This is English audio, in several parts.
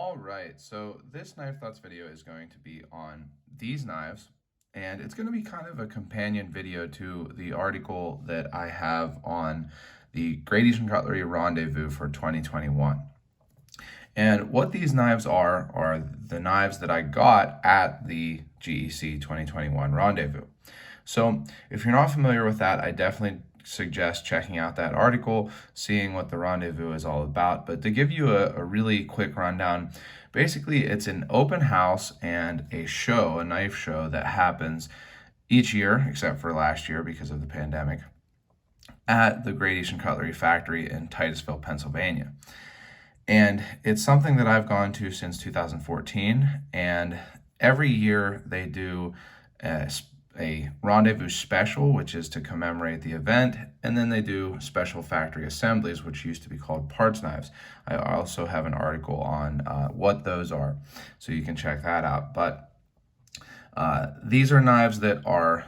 All right, so this knife thoughts video is going to be on these knives, and it's going to be kind of a companion video to the article that I have on the Great Eastern Cutlery Rendezvous for 2021. And what these knives are the knives that I got at the GEC 2021 Rendezvous. So if you're not familiar with that, I definitely suggest checking out that article, seeing what the rendezvous is all about. But to give you a really quick rundown, basically it's an open house and a show, a knife show that happens each year, except for last year because of the pandemic, at the Great Eastern Cutlery factory in Titusville, Pennsylvania. And it's something that I've gone to since 2014, and every year they do a Rendezvous Special, which is to commemorate the event, and then they do special factory assemblies, which used to be called parts knives. I also have an article on what those are, so you can check that out. But these are knives that are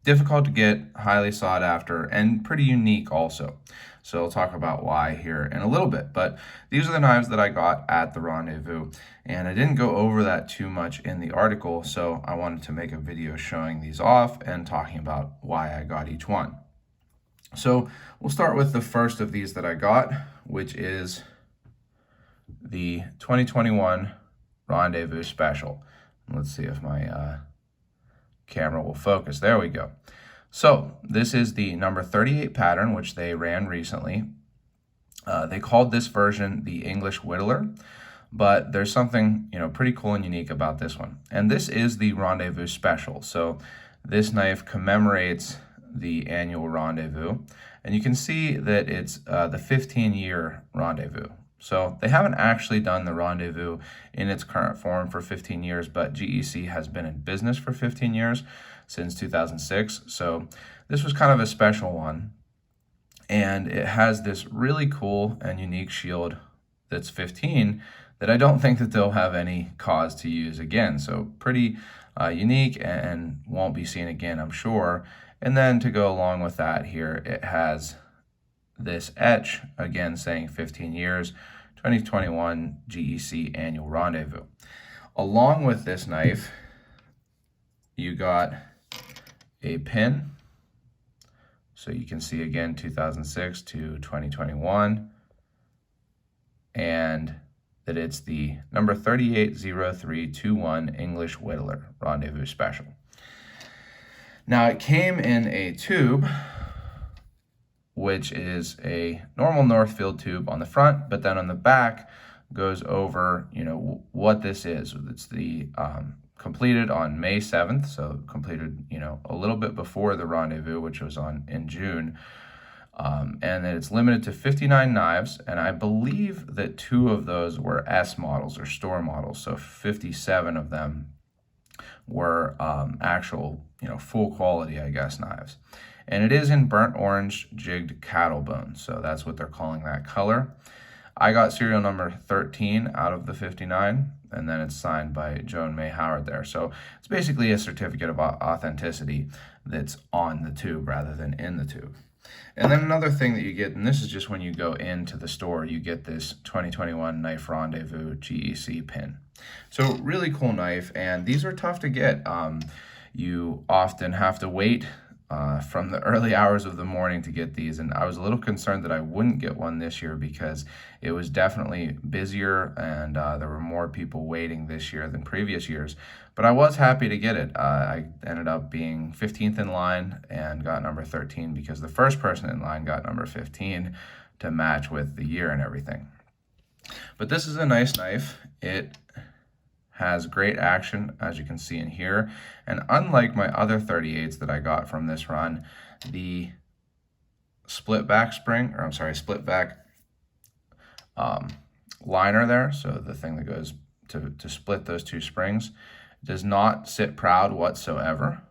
difficult to get, highly sought after, and pretty unique also. So I'll talk about why here in a little bit. But these are the knives that I got at the rendezvous, and I didn't go over that too much in the article, so I wanted to make a video showing these off and talking about why I got each one. So we'll start with the first of these that I got, which is the 2021 Rendezvous Special. Let's see if my camera will focus. There we go. So this is the number 38 pattern, which they ran recently. They called this version the English Whittler, but there's something pretty cool and unique about this one. And this is the Rendezvous Special. So this knife commemorates the annual rendezvous, and you can see that it's the 15-year rendezvous. So they haven't actually done the rendezvous in its current form for 15 years, but GEC has been in business for 15 years, since 2006. So this was kind of a special one. And it has this really cool and unique shield that's 15 that I don't think that they'll have any cause to use again. So pretty unique and won't be seen again, I'm sure. And then to go along with that here, it has this etch, again saying 15 years, 2021 GEC Annual Rendezvous. Along with this knife, you got a pin. So you can see again 2006 to 2021, and that it's the number 380321 English Whittler Rendezvous Special. Now it came in a tube, which is a normal Northfield tube on the front, but then on the back goes over, what this is. It's the completed on May 7th, so completed, a little bit before the rendezvous, which was in June. And then it's limited to 59 knives, and I believe that 2 of those were S models or store models, so 57 of them were actual, full quality, I guess, knives. And it is in burnt orange jigged cattle bone, so that's what they're calling that color. I got serial number 13 out of the 59, and then it's signed by Joan May Howard there. So it's basically a certificate of authenticity that's on the tube rather than in the tube. And then another thing that you get, and this is just when you go into the store, you get this 2021 Knife Rendezvous GEC pin. So really cool knife, and these are tough to get. You often have to wait from the early hours of the morning to get these, and I was a little concerned that I wouldn't get one this year because it was definitely busier and there were more people waiting this year than previous years, but I was happy to get it. I ended up being 15th in line and got number 13 because the first person in line got number 15 to match with the year and everything. But this is a nice knife. It has great action, as you can see in here, and unlike my other 38s that I got from this run, the split back liner there, so the thing that goes to split those 2 springs, does not sit proud whatsoever.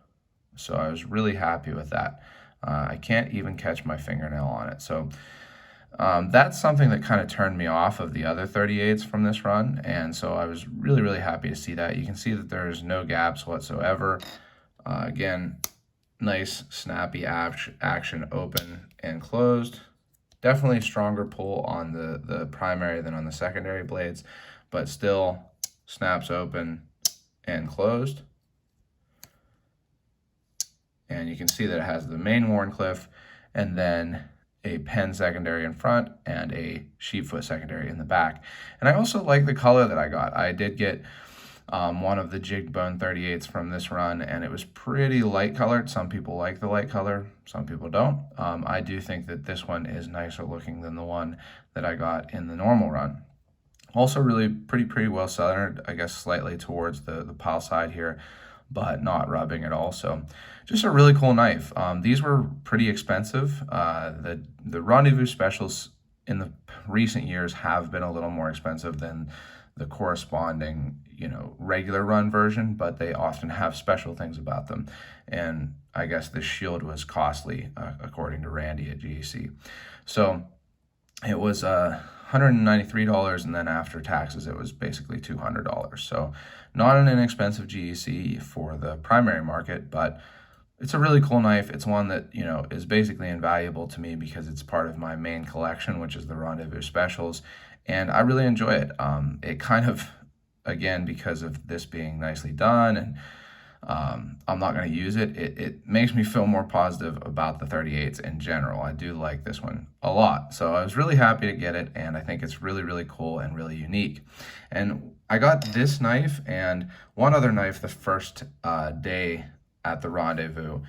So I was really happy with that. I can't even catch my fingernail on it. So that's something that kind of turned me off of the other 38s from this run, and so I was really, really happy to see that. You can see that there's no gaps whatsoever. Again, nice snappy action, open and closed. Definitely stronger pull on the primary than on the secondary blades, but still snaps open and closed. And you can see that it has the main Wharncliffe and then a Penn secondary in front and a sheepfoot secondary in the back. And I also like the color that I got. I did get one of the jigged bone 38s from this run, and it was pretty light colored. Some people like the light color, some people don't. I do think that this one is nicer looking than the one that I got in the normal run. Also really pretty well centered, I guess slightly towards the pile side here, but not rubbing at all. So just a really cool knife. These were pretty expensive. The Rendezvous Specials in the recent years have been a little more expensive than the corresponding, regular run version, but they often have special things about them. And I guess the shield was costly, according to Randy at GEC. So it was $193, and then after taxes, it was basically $200. So not an inexpensive GEC for the primary market, but it's a really cool knife. It's one that, is basically invaluable to me because it's part of my main collection, which is the Rendezvous Specials, and I really enjoy it. It kind of, again, because of this being nicely done and I'm not going to use it, it makes me feel more positive about the 38s in general. I do like this one a lot. So I was really happy to get it, and I think it's really cool and really unique. And I got this knife and one other knife the first day at the Rendezvous.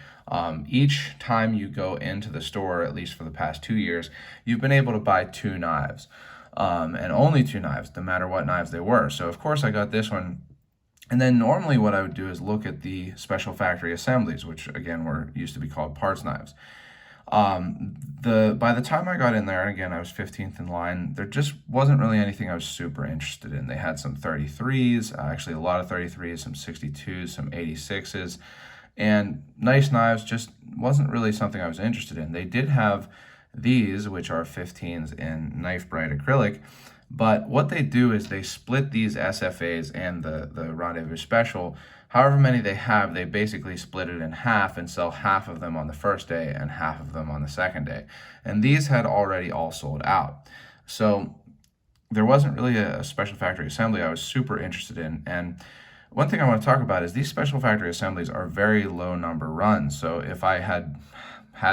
Each time you go into the store, at least for the past 2 years, you've been able to buy 2 knives. And only 2 knives, no matter what knives they were. So of course I got this one. And then normally what I would do is look at the special factory assemblies, which again used to be called parts knives. By the time I got in there, and again I was 15th in line, there just wasn't really anything I was super interested in. They had some 33s, actually a lot of 33s, some 62s, some 86s, and nice knives. Just wasn't really something I was interested in. They did have these, which are 15s in knife bright acrylic, but what they do is they split these SFAs and the Rendezvous Special, however many they have, they basically split it in half and sell half of them on the first day and half of them on the second day. And these had already all sold out. So there wasn't really a special factory assembly I was super interested in. And one thing I want to talk about is these special factory assemblies are very low number runs. So if I had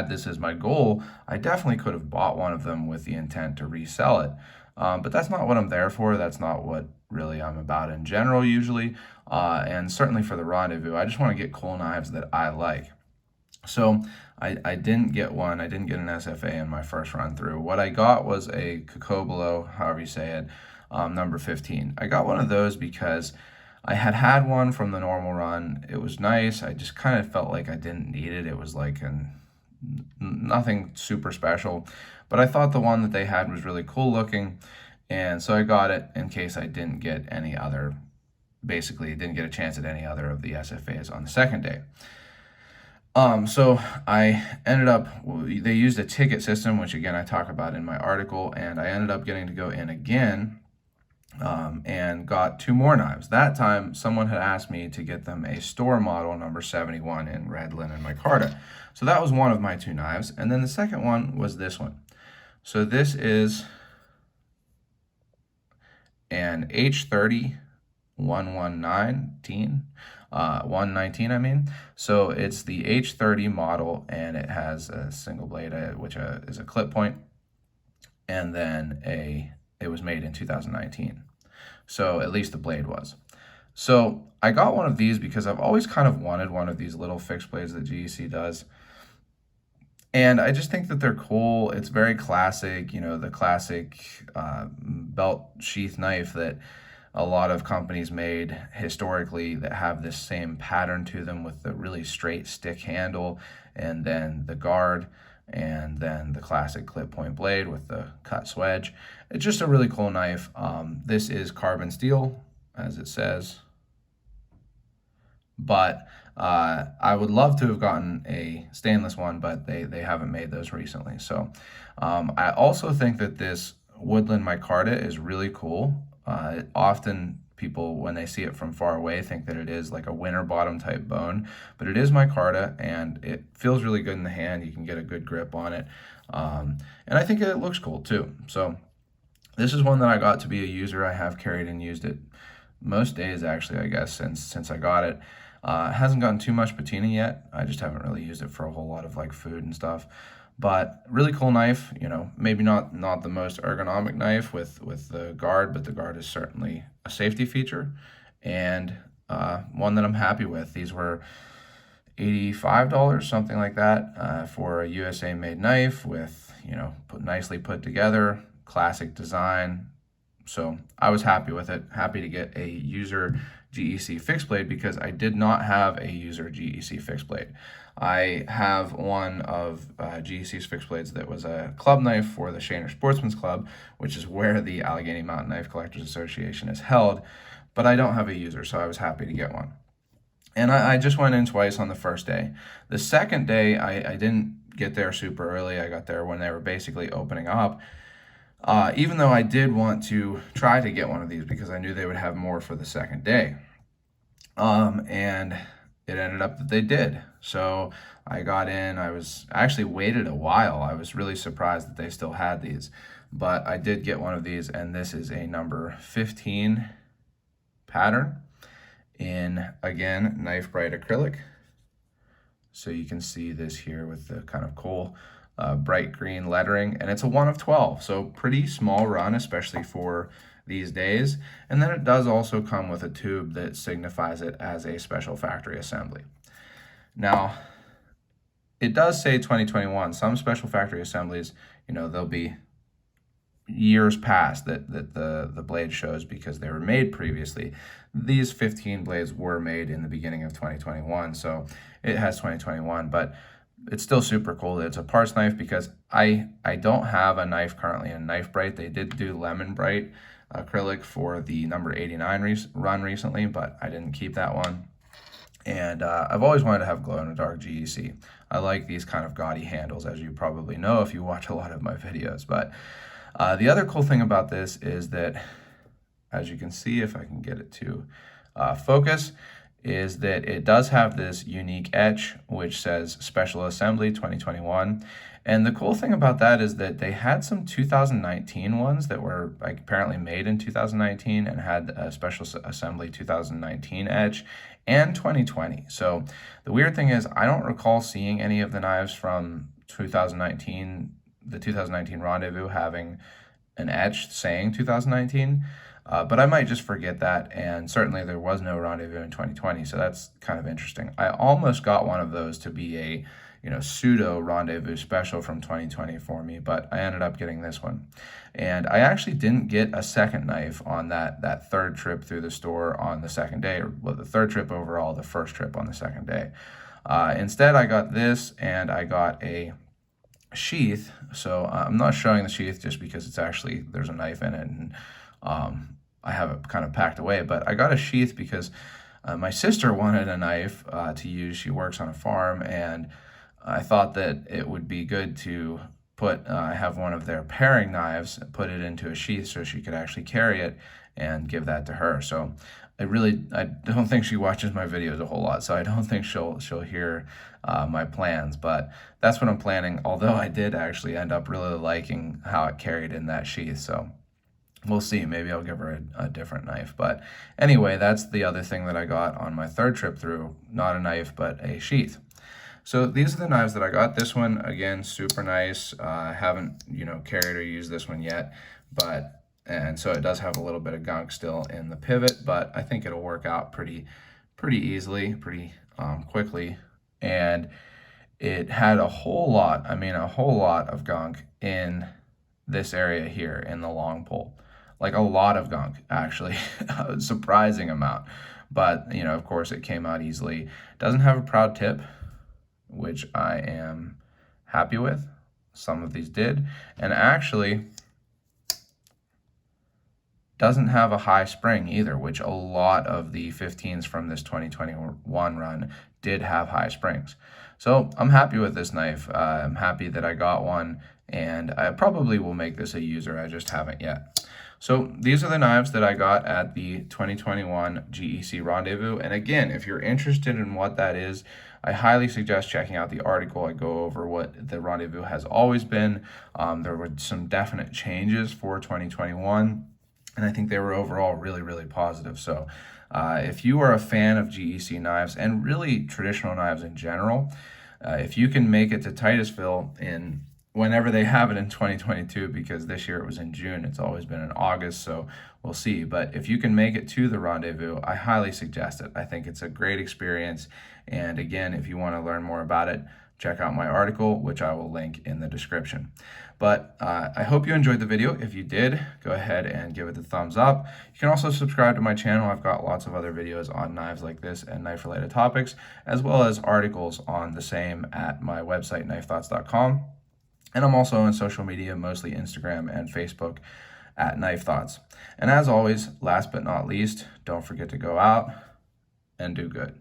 this as my goal, I definitely could have bought one of them with the intent to resell it. But that's not what I'm there for. That's not what really I'm about in general usually. And certainly for the Rendezvous, I just want to get cool knives that I like. So I didn't get one. I didn't get an SFA in my first run through. What I got was a Cutlery, however you say it, number 15. I got one of those because I had one from the normal run. It was nice. I just kind of felt like I didn't need it. It was like nothing super special, but I thought the one that they had was really cool looking, and so I got it in case I didn't get any other, basically didn't get a chance at any other of the SFAs on the second day. So I ended up, they used a ticket system, which again I talk about in my article, and I ended up getting to go in again and got 2 more knives. That time someone had asked me to get them a store model number 71 in red linen micarta. So that was one of my 2 knives, and then the second one was this one. So this is an H30 119, 119 I mean. So it's the H30 model, and it has a single blade, which is a clip point, and then it was made in 2019. So at least the blade was. So I got one of these because I've always kind of wanted one of these little fixed blades that GEC does. And I just think that they're cool. It's very classic, the classic belt sheath knife that a lot of companies made historically that have this same pattern to them with the really straight stick handle and then the guard and then the classic clip point blade with the cut swedge. It's just a really cool knife. This is carbon steel, as it says, but I would love to have gotten a stainless one, but they haven't made those recently. So I also think that this woodland micarta is really cool. It often people, when they see it from far away, think that it is like a winter bottom type bone, but it is micarta, and it feels really good in the hand. You can get a good grip on it, and I think it looks cool too. So this is one that I got to be a user. I have carried and used it most days, actually, I guess, since I got it. It hasn't gotten too much patina yet. I just haven't really used it for a whole lot of like food and stuff. But really cool knife, you know, maybe not the most ergonomic knife with the guard, but the guard is certainly a safety feature, and one that I'm happy with. These were $85, something like that, for a USA made knife with, you know, nicely put together, classic design. So I was happy with it, happy to get a user GEC fixed blade, because I did not have a user GEC fixed blade. I have one of GEC's fixed blades that was a club knife for the Shaner Sportsman's Club, which is where the Allegheny Mountain Knife Collectors Association is held, but I don't have a user, so I was happy to get one. And I just went in twice on the first day. The second day, I didn't get there super early. I got there when they were basically opening up. Even though I did want to try to get one of these because I knew they would have more for the second day. And it ended up that they did. So I got in, I actually waited a while. I was really surprised that they still had these, but I did get one of these, and this is a number 15 pattern in, again, knife bright acrylic. So you can see this here with the kind of cool bright green lettering, and it's a 1 of 12, so pretty small run, especially for these days. And then it does also come with a tube that signifies it as a special factory assembly. Now, it does say 2021. Some special factory assemblies, you know, they'll be years past that the blade shows because they were made previously. These 15 blades were made in the beginning of 2021, so it has 2021, but it's still super cool that it's a parts knife, because I don't have a knife currently in knife bright. They did do lemon bright acrylic for the number 89 run recently, but I didn't keep that one. And I've always wanted to have glow-in-the-dark GEC. I like these kind of gaudy handles, as you probably know if you watch a lot of my videos. But the other cool thing about this is that, as you can see, if I can get it to focus, is that it does have this unique etch which says Special Assembly 2021. And the cool thing about that is that they had some 2019 ones that were like apparently made in 2019 and had a Special Assembly 2019 etch, and 2020. So the weird thing is I don't recall seeing any of the knives from 2019, the 2019 Rendezvous, having an etch saying 2019. But I might just forget that, and certainly there was no Rendezvous in 2020, so that's kind of interesting. I almost got one of those to be a, you know, pseudo Rendezvous Special from 2020 for me, but I ended up getting this one. And I actually didn't get a second knife on that third trip through the store on the second day, or well, the third trip overall, the first trip on the second day. Instead, I got this, and I got a sheath. So I'm not showing the sheath just because it's actually, there's a knife in it, and I have it kind of packed away, but I got a sheath because my sister wanted a knife to use. She works on a farm, and I thought that it would be good to put, have one of their paring knives, put it into a sheath so she could actually carry it and give that to her. So I don't think she watches my videos a whole lot, so I don't think she'll hear my plans, but that's what I'm planning, although I did actually end up really liking how it carried in that sheath, so we'll see. Maybe I'll give her a different knife. But anyway, that's the other thing that I got on my third trip through, not a knife, but a sheath. So these are the knives that I got. This one, again, super nice. I haven't, you know, carried or used this one yet, and so it does have a little bit of gunk still in the pivot, but I think it'll work out pretty easily, pretty quickly. And it had a whole lot of gunk in this area here in the long pole. Like a lot of gunk, actually, a surprising amount. But, you know, of course, it came out easily. Doesn't have a proud tip, which I am happy with. Some of these did. And actually doesn't have a high spring either, which a lot of the 15s from this 2021 run did have high springs. So I'm happy with this knife. I'm happy that I got one, and I probably will make this a user. I just haven't yet. So these are the knives that I got at the 2021 GEC Rendezvous. And again, if you're interested in what that is, I highly suggest checking out the article. I go over what the Rendezvous has always been. There were some definite changes for 2021, and I think they were overall really, really positive. So if you are a fan of GEC knives and really traditional knives in general, if you can make it to Titusville in whenever they have it in 2022, because this year it was in June, it's always been in August, so we'll see. But if you can make it to the Rendezvous, I highly suggest it. I think it's a great experience. And again, if you want to learn more about it, check out my article, which I will link in the description. But I hope you enjoyed the video. If you did, go ahead and give it the thumbs up. You can also subscribe to my channel. I've got lots of other videos on knives like this and knife-related topics, as well as articles on the same at my website, knifethoughts.com. And I'm also on social media, mostly Instagram and Facebook, at Knife Thoughts. And as always, last but not least, don't forget to go out and do good.